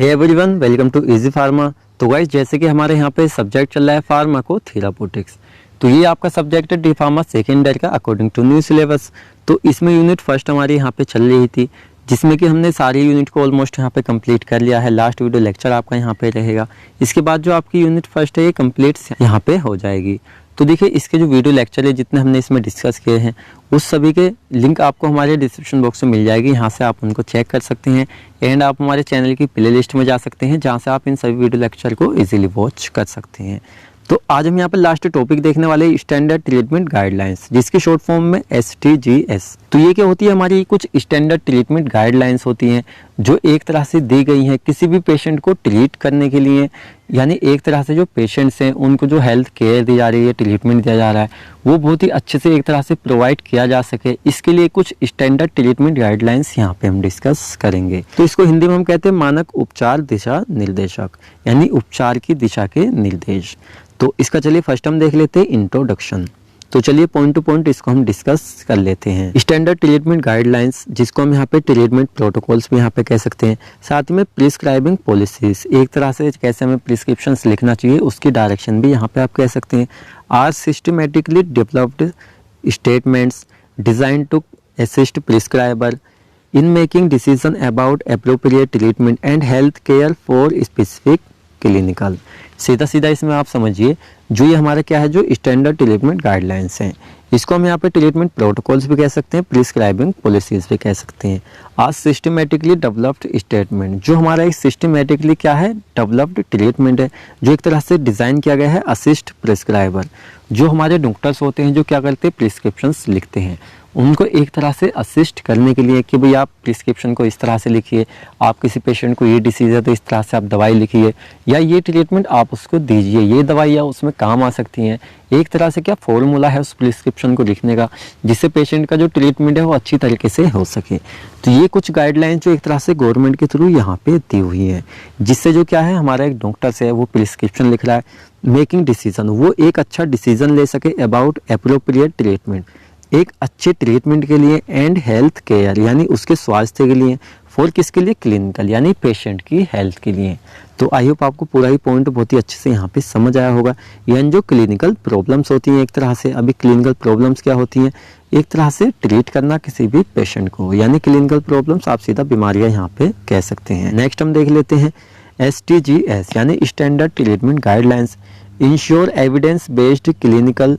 Hey everyone, welcome to easy pharma. तो guys, जैसे कि हमारे यहाँ पे सब्जेक्ट चल रहा है फार्माकोथेरापेutiक्स, तो ये आपका सब्जेक्ट है डी फार्मा सेकेंड ईयर का अकॉर्डिंग टू न्यू सिलेबस। तो इसमें यूनिट फर्स्ट हमारी यहाँ पे चल रही थी, जिसमें कि हमने सारी यूनिट को ऑलमोस्ट यहाँ पे कंप्लीट कर लिया है। लास्ट वीडियो लेक्चर आपका यहाँ पे रहेगा। इसके बाद जो आपकी यूनिट फर्स्ट है ये कंप्लीट यहाँ पे हो जाएगी। तो देखिए, इसके जो वीडियो लेक्चर है जितने हमने इसमें डिस्कस किए हैं उस सभी के लिंक आपको हमारे डिस्क्रिप्शन बॉक्स में मिल जाएगी। यहाँ से आप उनको चेक कर सकते हैं एंड आप हमारे चैनल की प्ले लिस्ट में जा सकते हैं, जहाँ से आप इन सभी वीडियो लेक्चर को इजीली वॉच कर सकते हैं। तो आज हम यहाँ पर लास्ट टॉपिक देखने वाले स्टैंडर्ड ट्रीटमेंट गाइडलाइंस, जिसकी शॉर्ट फॉर्म में STGS। तो ये क्या होती है, हमारी कुछ स्टैंडर्ड ट्रीटमेंट गाइडलाइंस होती हैं जो एक तरह से दी गई हैं किसी भी पेशेंट को ट्रीट करने के लिए। यानी एक तरह से जो पेशेंट्स हैं उनको जो हेल्थ केयर दी जा रही है, ट्रीटमेंट दिया जा रहा है, वो बहुत ही अच्छे से एक तरह से प्रोवाइड किया जा सके, इसके लिए कुछ स्टैंडर्ड ट्रीटमेंट गाइडलाइंस यहाँ पे हम डिस्कस करेंगे। तो इसको हिंदी में हम कहते हैं मानक उपचार दिशा निर्देशक, यानी उपचार की दिशा के निर्देश। तो इसका चलिए फर्स्ट हम देख लेते हैं इंट्रोडक्शन। तो चलिए पॉइंट टू पॉइंट इसको हम डिस्कस कर लेते हैं। स्टैंडर्ड ट्रीटमेंट गाइडलाइंस, जिसको हम यहाँ पे ट्रीटमेंट प्रोटोकॉल्स भी यहाँ पे कह सकते हैं, साथ में प्रिस्क्राइबिंग पॉलिसीज, एक तरह से कैसे हमें प्रिस्क्रिप्शंस लिखना चाहिए उसकी डायरेक्शन भी यहाँ पे आप कह सकते हैं, are systematically developed statements design to assist prescriber in making decision about appropriate treatment and health care for specific clinical. सीधा सीधा इसमें आप समझिए, जो ये हमारा क्या है, जो स्टैंडर्ड ट्रीटमेंट गाइडलाइंस हैं, इसको हम यहाँ पे ट्रीटमेंट प्रोटोकॉल्स भी कह सकते हैं, प्रिस्क्राइबिंग पॉलिसीज भी कह सकते हैं। आज सिस्टमेटिकली डेवलप्ड स्टेटमेंट, जो हमारा एक सिस्टमेटिकली क्या है, डेवलप्ड ट्रीटमेंट है, जो एक तरह से डिज़ाइन किया गया है असिस्ट प्रिस्क्राइबर। जो हमारे डॉक्टर्स होते हैं जो क्या करते हैं, प्रिस्क्रिप्शंस लिखते हैं, उनको एक तरह से असिस्ट करने के लिए कि भाई आप प्रिस्क्रिप्शन को इस तरह से लिखिए, आप किसी पेशेंट को ये डिसीज़ है तो इस तरह से आप दवाई लिखिए, या ये ट्रीटमेंट आप उसको दीजिए, ये दवाइयाँ उसमें काम आ सकती हैं। एक तरह से क्या फॉर्मूला है उस प्रिस्क्रिप्शन को लिखने का, जिससे पेशेंट का जो ट्रीटमेंट है वो अच्छी तरीके से हो सके। तो ये कुछ गाइडलाइन जो एक तरह से गवर्नमेंट के थ्रू यहाँ पे दी हुई है, जिससे जो क्या है, हमारा एक डॉक्टर से है वो प्रिस्क्रिप्शन लिख रहा है, मेकिंग डिसीजन, वो एक अच्छा डिसीजन ले सके अबाउट एप्रोप्रिएट ट्रीटमेंट, एक अच्छे ट्रीटमेंट के लिए, एंड हेल्थ केयर यानी उसके स्वास्थ्य के लिए, फॉर किसके लिए, क्लिनिकल यानी पेशेंट की हेल्थ के लिए। तो आई होप आपको पूरा ही पॉइंट बहुत ही अच्छे से यहाँ पे समझ आया होगा। यानी जो क्लिनिकल प्रॉब्लम्स होती हैं, एक तरह से अभी क्लिनिकल प्रॉब्लम्स क्या होती हैं, एक तरह से ट्रीट करना किसी भी पेशेंट को, यानी क्लिनिकल प्रॉब्लम्स आप सीधा बीमारियाँ यहाँ पे कह सकते हैं। नेक्स्ट हम देख लेते हैं STGS यानी standard treatment guidelines, ensure evidence based clinical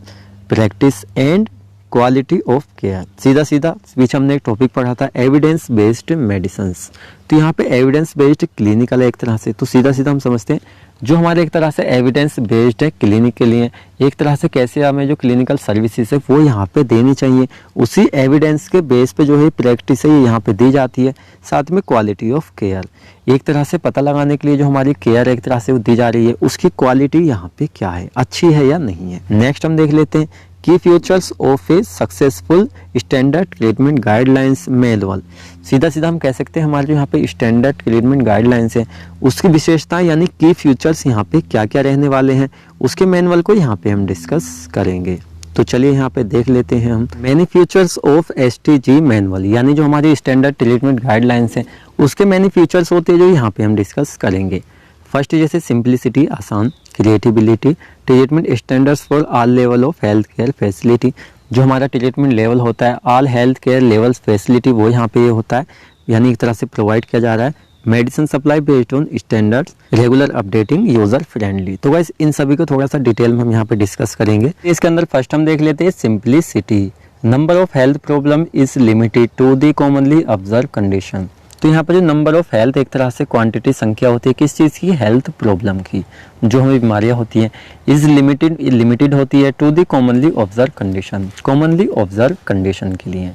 practice and quality of care. सीधा सीधा बीच हमने एक टॉपिक पढ़ा था एविडेंस बेस्ड मेडिसिन्स, तो यहाँ पे एविडेंस बेस्ड क्लिनिकल है एक तरह से। तो सीधा सीधा हम समझते हैं जो हमारे एक तरह से एविडेंस बेस्ड है क्लिनिक के लिए, एक तरह से कैसे हमें जो क्लिनिकल सर्विसेज है वो यहाँ पे देनी चाहिए, उसी एविडेंस के बेस पे जो है प्रैक्टिस है ये यहाँ पे दी जाती है। साथ में क्वालिटी ऑफ केयर, एक तरह से पता लगाने के लिए जो हमारी केयर एक तरह से वो दी जा रही है उसकी क्वालिटी यहाँ पे क्या है, अच्छी है या नहीं है। नेक्स्ट हम देख लेते हैं की features of A successful standard treatment guidelines manual. सीधा सीधा हम कह सकते हैं हमारे जो यहाँ पे स्टैंडर्ड ट्रीटमेंट गाइडलाइंस है उसकी विशेषता यानी की फीचर्स यहाँ पे क्या क्या रहने वाले हैं, उसके मैनुअल को यहाँ पे हम डिस्कस करेंगे। तो चलिए यहाँ पे देख लेते हैं हम many features of STG manual, यानी जो हमारी स्टैंडर्ड ट्रीटमेंट गाइडलाइंस है उसके मैनी फीचर्स होते हैं जो यहाँ पे हम डिस्कस करेंगे। फर्स्ट जैसे सिंप्लिसिटी, आसान, creativity, treatment standards for all level of health care facility, जो हमारा ट्रीटमेंट लेवल होता है all health care levels facility वो यहाँ पे ये होता है, यानी एक तरह से प्रोवाइड किया जा रहा है। Medicine supply based on standards, regular updating, user friendly. तो गाइस इन सभी को थोड़ा सा डिटेल में हम यहाँ पे डिस्कस करेंगे। इसके अंदर फर्स्ट हम देख लेते हैं simplicity, number of health problem is limited to the commonly observe condition. तो यहाँ पर जो नंबर ऑफ हेल्थ एक तरह से क्वांटिटी संख्या होती है किस चीज़ की, हेल्थ प्रॉब्लम की, जो हमें बीमारियाँ होती हैं, इज लिमिटेड होती है to the commonly observe condition, commonly observe condition के लिए।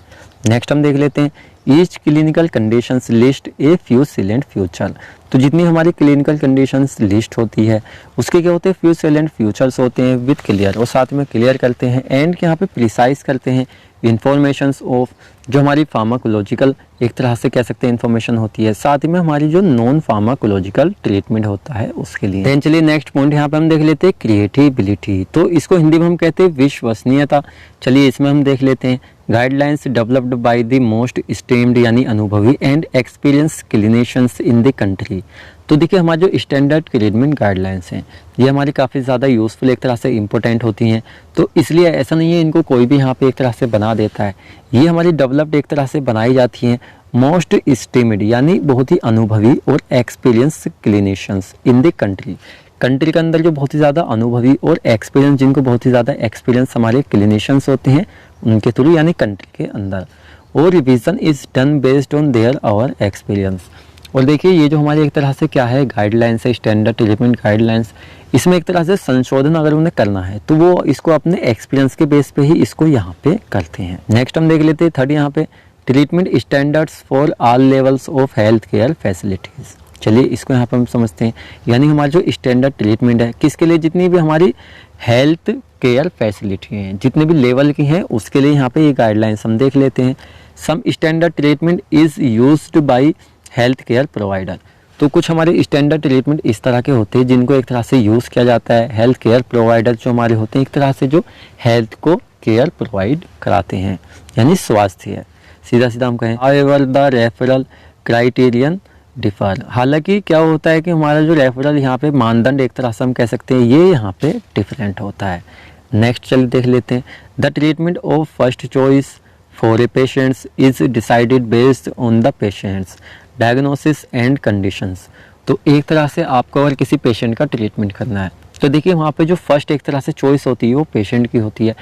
नेक्स्ट हम देख लेते हैं each clinical conditions list a few salient future. तो जितनी हमारी क्लिनिकल कंडीशंस लिस्ट होती है उसके क्या होते हैं, फ्यू सिलेंट फ्यूचर्स होते हैं विद क्लियर, और साथ में क्लियर करते हैं एंड यहाँ पे प्रिसाइज करते हैं इंफॉर्मेशंस ऑफ, जो हमारी फार्माकोलॉजिकल एक तरह से कह सकते हैं इन्फॉर्मेशन होती है, साथ में हमारी जो नॉन फार्माकोलॉजिकल ट्रीटमेंट होता है उसके लिए। देन चलिए नेक्स्ट पॉइंट यहाँ पे हम देख लेते हैं क्रिएटिबिलिटी, तो इसको हिंदी में हम कहते हैं विश्वसनीयता। चलिए इसमें हम देख लेते हैं guidelines developed by the most stemmed यानी अनुभवी and experience clinicians in the country. तो देखिए हमारे जो स्टैंडर्ड ट्रीटमेंट गाइडलाइंस हैं ये हमारी काफ़ी ज़्यादा यूज़फुल एक तरह से इंपॉर्टेंट होती हैं। तो इसलिए ऐसा नहीं है इनको कोई भी यहाँ पे एक तरह से बना देता है, ये हमारी डेवलप्ड एक तरह से बनाई जाती हैं मोस्ट स्टेम्ड यानी बहुत ही अनुभवी और experience clinicians in the country. Country के अंदर जो बहुत ही ज़्यादा अनुभवी और एक्सपीरियंस, जिनको बहुत ही ज़्यादा एक्सपीरियंस हमारे क्लिनिशियंस होते हैं उनके थ्रू यानी कंट्री के अंदर। और revision is done based on their our experience. और देखिए ये जो हमारी एक तरह से क्या है गाइडलाइंस है, स्टैंडर्ड ट्रीटमेंट गाइडलाइंस, इसमें एक तरह से संशोधन अगर उन्हें करना है तो वो इसको अपने एक्सपीरियंस के बेस पे ही इसको यहाँ पे करते हैं। नेक्स्ट हम देख लेते हैं थर्ड यहाँ पे treatment standards for all levels of health care facilities. चलिए इसको यहाँ पर हम समझते हैं, यानी हमारा जो स्टैंडर्ड ट्रीटमेंट है किसके लिए, जितनी भी हमारी हेल्थ केयर फैसिलिटी हैं जितने भी लेवल की हैं उसके लिए यहाँ पे ये गाइडलाइंस हम देख लेते हैं। Some standard treatment is used by health care provider. तो कुछ हमारे स्टैंडर्ड ट्रीटमेंट इस तरह के होते हैं जिनको एक तरह से यूज़ किया जाता है हेल्थ केयर प्रोवाइडर जो हमारे होते हैं एक तरह से जो हेल्थ को केयर प्रोवाइड कराते हैं यानी स्वास्थ्य है। सीधा सीधा हम कहें however the referral criterion differ. हालांकि क्या होता है कि हमारा जो रेफरल यहाँ पे मानदंड एक तरह से हम कह सकते हैं ये यहाँ पे डिफरेंट होता है। नेक्स्ट चलिए देख लेते हैं the treatment of first choice for a patients is decided based on the patients diagnosis and conditions. तो एक तरह से आपको अगर किसी पेशेंट का ट्रीटमेंट करना है तो देखिए वहाँ पे जो फर्स्ट एक तरह से चॉइस होती है वो पेशेंट की होती है,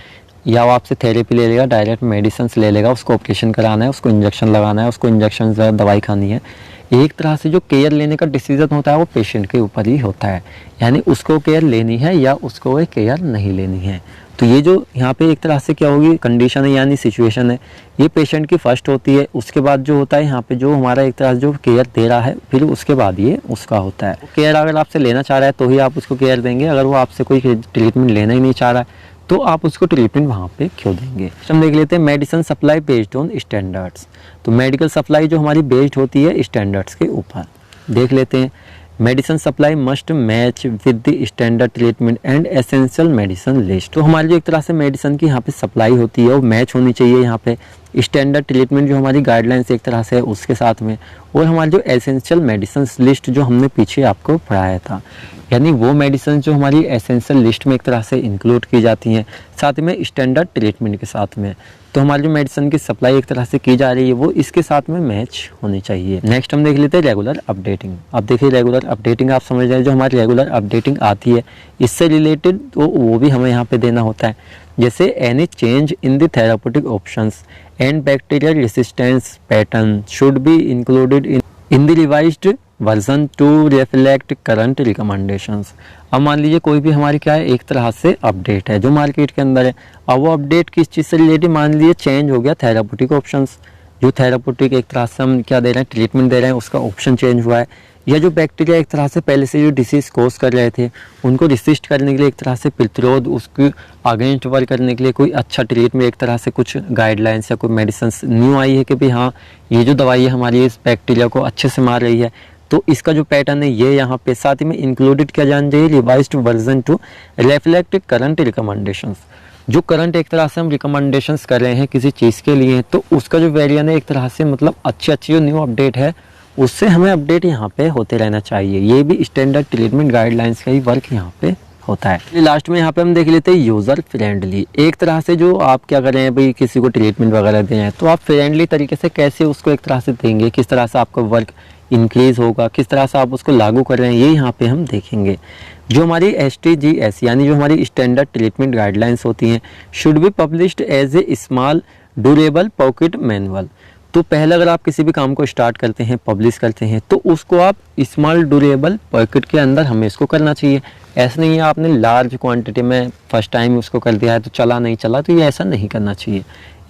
या वो आपसे थेरेपी ले लेगा, डायरेक्ट मेडिसिन ले लेगा, उसको ऑपरेशन कराना है, उसको इंजेक्शन लगाना है, उसको इंजेक्शन दवाई खानी है। एक तरह से जो केयर लेने का डिसीजन होता है वो पेशेंट के ऊपर ही होता है, यानी उसको केयर लेनी है या उसको वो केयर नहीं लेनी है। तो ये जो यहाँ पे एक तरह से क्या होगी कंडीशन है यानी सिचुएशन है, ये पेशेंट की फर्स्ट होती है। उसके बाद जो होता है यहाँ पे जो हमारा एक तरह से जो केयर दे रहा है फिर उसके बाद ये उसका होता है। केयर अगर आपसे लेना चाह रहा है तो ही आप उसको केयर देंगे, अगर वो आपसे कोई ट्रीटमेंट लेना ही नहीं चाह रहा है तो आप उसको ट्रीटमेंट वहाँ पे क्यों देंगे। हम देख लेते हैं medicine supply based on standards. तो मेडिकल सप्लाई जो हमारी बेस्ड होती है स्टैंडर्ड्स के ऊपर। देख लेते हैं medicine supply must match with the standard treatment and essential medicine list. तो हमारी जो एक तरह से मेडिसिन की यहाँ पे सप्लाई होती है वो मैच होनी चाहिए यहाँ पे स्टैंडर्ड ट्रीटमेंट जो हमारी गाइडलाइंस एक तरह से है उसके साथ में, और हमारी जो एसेंशियल मेडिसिन लिस्ट जो हमने पीछे आपको पढ़ाया था, यानी वो मेडिसिन जो हमारी एसेंशियल लिस्ट में एक तरह से इंक्लूड की जाती हैं साथ में स्टैंडर्ड ट्रीटमेंट के साथ में। तो हमारी जो मेडिसिन की सप्लाई एक तरह से की जा रही है वो इसके साथ में मैच होनी चाहिए। नेक्स्ट हम देख लेते हैं रेगुलर अपडेटिंग। अब देखिए रेगुलर अपडेटिंग आप समझ रहे हैं, जो हमारी रेगुलर अपडेटिंग आती है इससे रिलेटेड तो वो भी हमें यहाँ पे देना होता है। जैसे any change in the therapeutic options and bacterial resistance pattern should be included in the revised version two reflect current recommendations. अब मान लीजिए कोई भी हमारी क्या है एक तरह से अपडेट है जो मार्केट के अंदर है, अब वो अपडेट किस चीज़ से रिलेटेड, मान लीजिए चेंज हो गया थेराप्यूटिक ऑप्शंस, जो थेराप्यूटिक एक तरह से हम क्या दे रहे हैं ट्रीटमेंट दे रहे हैं उसका ऑप्शन चेंज हुआ है, या जो बैक्टीरिया एक तरह से पहले से जो डिसीज़ कोज कर रहे थे उनको रिसिस्ट करने के लिए एक तरह से प्रतिरोध उसके अगेंस्ट वर्क करने के लिए कोई अच्छा ट्रीटमेंट एक तरह से कुछ गाइडलाइंस या कोई मेडिसिन न्यू आई है कि भाई हाँ ये जो दवाई है हमारी इस बैक्टीरिया को अच्छे से मार रही है, तो इसका जो पैटर्न है ये यहाँ पे साथ ही में इंक्लूडेड किया जाना चाहिए revised version two reflect current recommendations. जो करंट एक तरह से हम रिकमेंडेशंस कर रहे हैं किसी चीज़ के लिए तो उसका जो वेरिएंट है एक तरह से मतलब अच्छी जो न्यू अपडेट है उससे हमें अपडेट यहाँ पे होते रहना चाहिए। ये भी स्टैंडर्ड ट्रीटमेंट गाइडलाइंस का ही वर्क यहाँ पे होता है। लास्ट में यहाँ पे हम देख लेते हैं यूज़र फ्रेंडली। एक तरह से जो आप क्या कर रहे हैं भाई किसी को ट्रीटमेंट वगैरह दें हैं तो आप फ्रेंडली तरीके से कैसे उसको एक तरह से देंगे, किस तरह से आपका वर्क इंक्रीज़ होगा, किस तरह से आप उसको लागू कर रहे हैं, ये यहाँ पे हम देखेंगे। जो हमारी STGS यानी जो हमारी स्टैंडर्ड ट्रीटमेंट गाइडलाइंस होती हैं should be published as a small durable pocket manual. तो पहले अगर आप किसी भी काम को स्टार्ट करते हैं पब्लिश करते हैं तो उसको आप स्मॉल ड्यूरेबल पॉकेट के अंदर हमें इसको करना चाहिए। ऐसा नहीं है आपने लार्ज क्वांटिटी में फर्स्ट टाइम उसको कर दिया है तो चला नहीं चला, तो ये ऐसा नहीं करना चाहिए।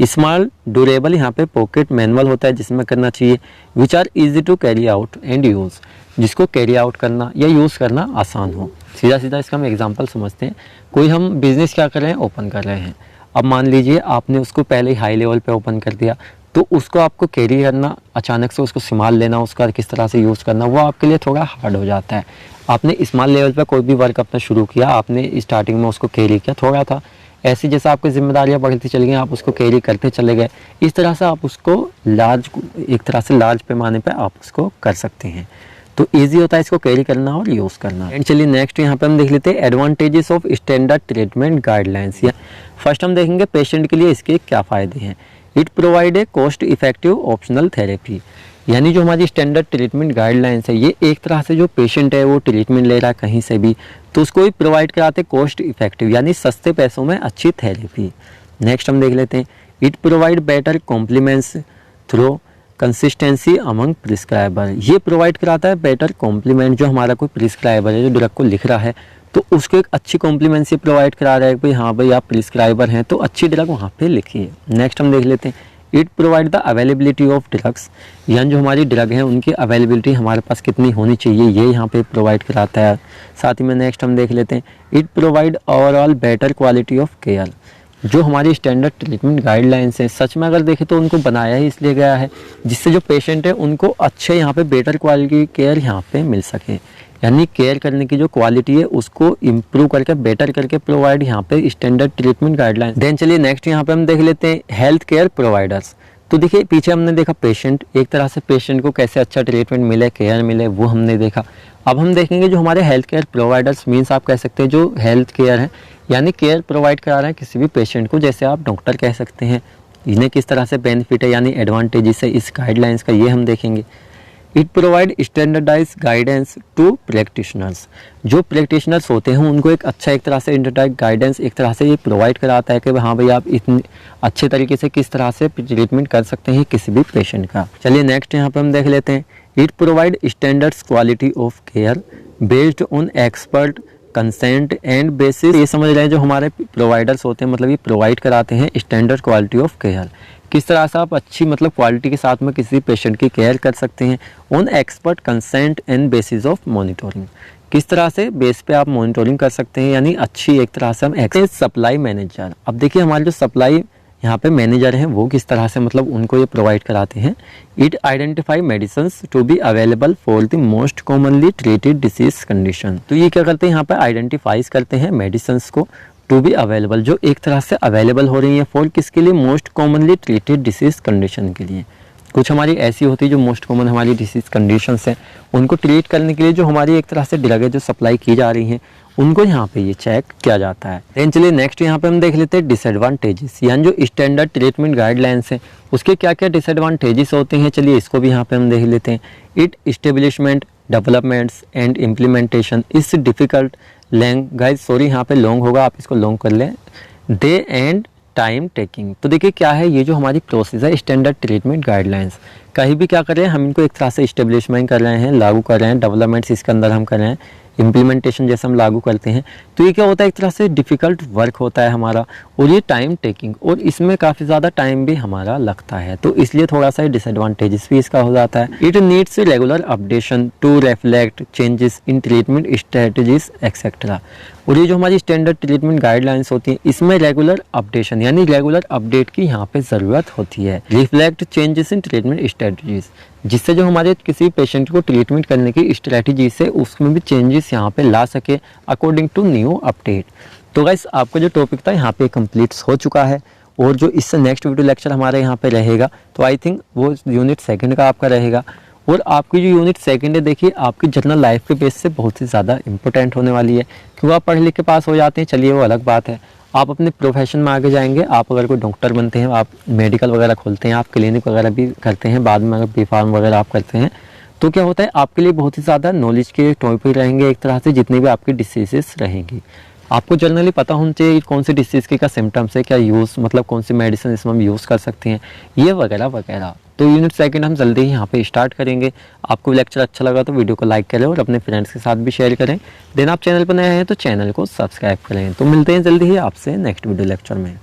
स्मॉल ड्यूरेबल यहाँ पे पॉकेट मैनुअल होता है जिसमें करना चाहिए which are easy to carry out and use, जिसको कैरी आउट करना या यूज़ करना आसान हो। सीधा सीधा इसका हम एग्जांपल समझते हैं। कोई हम बिज़नेस क्या कर रहे हैं ओपन कर रहे हैं, अब मान लीजिए आपने उसको पहले ही हाई लेवल पे ओपन कर दिया तो उसको आपको कैरी करना, अचानक से उसको संभाल लेना, उसका किस तरह से यूज़ करना वो आपके लिए थोड़ा हार्ड हो जाता है। आपने स्मॉल लेवल पे कोई भी वर्क अपना शुरू किया, आपने स्टार्टिंग में उसको कैरी किया थोड़ा था, ऐसी जैसे आपकी जिम्मेदारियां बढ़ती चली गई, आप उसको कैरी करते चले गए, इस तरह से आप उसको एक तरह से लार्ज पैमाने पे आप उसको कर सकते हैं। तो ईजी होता है इसको कैरी करना और यूज़ करना। एंड चलिए नेक्स्ट यहाँ पे हम देख लेते हैं advantages of standard treatment guidelines. या फर्स्ट हम देखेंगे पेशेंट के लिए इसके क्या फ़ायदे हैं। It provide a cost effective optional therapy, यानी जो हमारी स्टैंडर्ड ट्रीटमेंट गाइडलाइंस है ये एक तरह से जो पेशेंट है वो ट्रीटमेंट ले रहा है कहीं से भी, तो उसको भी प्रोवाइड कराते कॉस्ट इफेक्टिव यानी सस्ते पैसों में अच्छी थेरेपी। नेक्स्ट हम देख लेते हैं it provide better complements through consistency among prescriber. ये प्रोवाइड कराता है बेटर कॉम्प्लीमेंट, जो हमारा कोई प्रिस्क्राइबर है जो ड्रग को लिख रहा है तो उसको एक अच्छी कॉम्प्लीमेंट्स प्रोवाइड करा रहा है कि भाई हाँ भाई आप प्रिस्क्राइबर हैं तो अच्छी ड्रग वहाँ पे लिखिए। नेक्स्ट हम देख लेते हैं it provide the availability of drugs, यानी जो हमारी ड्रग है उनकी अवेलेबिलिटी हमारे पास कितनी होनी चाहिए ये यहाँ पे प्रोवाइड कराता है। साथ ही में नेक्स्ट हम देख लेते हैं it provide overall better quality of care. जो हमारी स्टैंडर्ड ट्रीटमेंट गाइडलाइंस हैं सच में अगर देखें तो उनको बनाया ही इसलिए गया है जिससे जो पेशेंट है उनको अच्छे यहाँ पे बेटर क्वालिटी केयर यहाँ पे मिल सके, यानी केयर करने की जो क्वालिटी है उसको इम्प्रूव करके बेटर करके प्रोवाइड यहाँ पे स्टैंडर्ड ट्रीटमेंट गाइडलाइंस। देन चलिए नेक्स्ट यहाँ पे हम देख लेते हैं हेल्थ केयर प्रोवाइडर्स। तो देखिए पीछे हमने देखा पेशेंट, एक तरह से पेशेंट को कैसे अच्छा ट्रीटमेंट मिले, केयर मिले, वो हमने देखा। अब हम देखेंगे जो हमारे हेल्थ केयर प्रोवाइडर्स मीन्स आप कह सकते हैं जो हेल्थ केयर है यानी केयर प्रोवाइड करा रहे हैं किसी भी पेशेंट को, जैसे आप डॉक्टर कह सकते हैं। इन्हें किस तरह से बेनिफिट है यानी एडवांटेजेस है इस गाइडलाइंस का, ये हम देखेंगे। It provide standardise guidance to practitioners. जो प्रैक्टिशनर्स होते हैं उनको एक अच्छा एक तरह से स्टैंडर्डाइज गाइडेंस एक तरह से ये प्रोवाइड कराता है कि हाँ भाई आप इतने अच्छे तरीके से किस तरह से ट्रीटमेंट कर सकते हैं किसी भी पेशेंट का। चलिए नेक्स्ट यहाँ पे हम देख लेते हैं it provide standards quality of care based on expert consent and bases. ये समझ रहे हैं जो हमारे प्रोवाइडर्स होते हैं मतलब ये प्रोवाइड कराते हैं स्टैंडर्ड क्वालिटी ऑफ केयर, किस तरह से आप अच्छी मतलब क्वालिटी के साथ में किसी पेशेंट की केयर कर सकते हैं। On expert consent and bases of monitoring, किस तरह से बेस पे आप मॉनिटरिंग कर सकते हैं यानी अच्छी एक तरह से हम सप्लाई मैनेजर। अब देखिए हमारे जो सप्लाई यहाँ पे मैनेजर हैं वो किस तरह से मतलब उनको ये प्रोवाइड कराते हैं। It identify medicines to be available for the most commonly treated disease condition. तो ये क्या करते हैं यहाँ पे आइडेंटिफाइज करते हैं मेडिसिन्स को टू बी अवेलेबल, जो एक तरह से अवेलेबल हो रही है फॉर किसके लिए, most commonly treated disease condition के लिए। कुछ हमारी ऐसी होती है जो मोस्ट कॉमन हमारी डिसीज कंडीशंस हैं उनको ट्रीट करने के लिए जो हमारी एक तरह से ड्रग है जो सप्लाई की जा रही हैं उनको यहाँ पे ये चेक किया जाता है। देन चलिए नेक्स्ट यहाँ पे हम देख लेते हैं डिसएडवांटेजेस, यानी जो स्टैंडर्ड ट्रीटमेंट गाइडलाइंस हैं उसके क्या क्या डिसएडवांटेजेस होते हैं। चलिए इसको भी यहाँ पे हम देख लेते हैं। It establishment developments and implementation is difficult long, guys sorry यहाँ पे लॉन्ग होगा आप इसको लॉन्ग कर लें। दे एंड टाइम टेकिंग, तो देखिए क्या है ये जो हमारी प्रोसेस है स्टैंडर्ड ट्रीटमेंट गाइडलाइंस कहीं भी क्या कर रहे हैं हम इनको एक तरह से इस्टेब्लिशमेंट कर रहे हैं, लागू कर रहे हैं, डेवलपमेंट्स इसके अंदर हम कर रहे हैं, इम्प्लीमेंटेशन जैसे हम लागू करते हैं। तो ये क्या होता है एक तरह से डिफ़िकल्ट वर्क होता है हमारा और ये टाइम टेकिंग और इसमें काफ़ी ज़्यादा टाइम भी हमारा लगता है, तो इसलिए थोड़ा सा डिसएडवांटेजेस भी इसका हो जाता है। It needs regular updation to reflect changes in treatment strategies etcetera. और ये जो हमारी स्टैंडर्ड ट्रीटमेंट गाइडलाइंस होती हैं इसमें रेगुलर अपडेशन यानी रेगुलर अपडेट की यहाँ पे ज़रूरत होती है। Reflect changes in treatment strategies, जिससे जो हमारे किसी पेशेंट को ट्रीटमेंट करने की स्ट्रेटजी से उसमें भी चेंजेस यहाँ पे ला सके अकॉर्डिंग टू न्यू अपडेट। तो गाइस आपका जो टॉपिक था यहाँ पे कंप्लीट हो चुका है और जो इससे नेक्स्ट वीडियो लेक्चर हमारे यहाँ पे रहेगा तो आई थिंक वो यूनिट सेकंड का आपका रहेगा। और आपकी जो यूनिट सेकंड है देखिए आपकी जनरल लाइफ के बेस से बहुत ही ज़्यादा इंपॉर्टेंट होने वाली है, क्योंकि आप पढ़ लिख के पास हो जाते हैं चलिए वो अलग बात है, आप अपने प्रोफेशन में आगे जाएंगे, आप अगर कोई डॉक्टर बनते हैं, आप मेडिकल वगैरह खोलते हैं, आप क्लिनिक वगैरह भी करते हैं, बाद में अगर बी फार्म वगैरह आप करते हैं तो क्या होता है आपके लिए बहुत ही ज़्यादा नॉलेज के टॉपिक रहेंगे एक तरह से जितनी भी आपकी डिसीजेस रहेंगी। आपको जनरली पता होना चाहिए कौन सी डिसीज़ के क्या सिम्टम्स है, क्या यूज़ मतलब कौन सी मेडिसिन इसमें हम यूज़ कर सकते हैं ये वगैरह वगैरह। तो यूनिट सेकंड हम जल्दी ही यहाँ पे स्टार्ट करेंगे। आपको लेक्चर अच्छा लगा तो वीडियो को लाइक करें और अपने फ्रेंड्स के साथ भी शेयर करें। देन आप चैनल पर नए हैं तो चैनल को सब्सक्राइब करें। तो मिलते हैं जल्दी ही आपसे नेक्स्ट वीडियो लेक्चर में।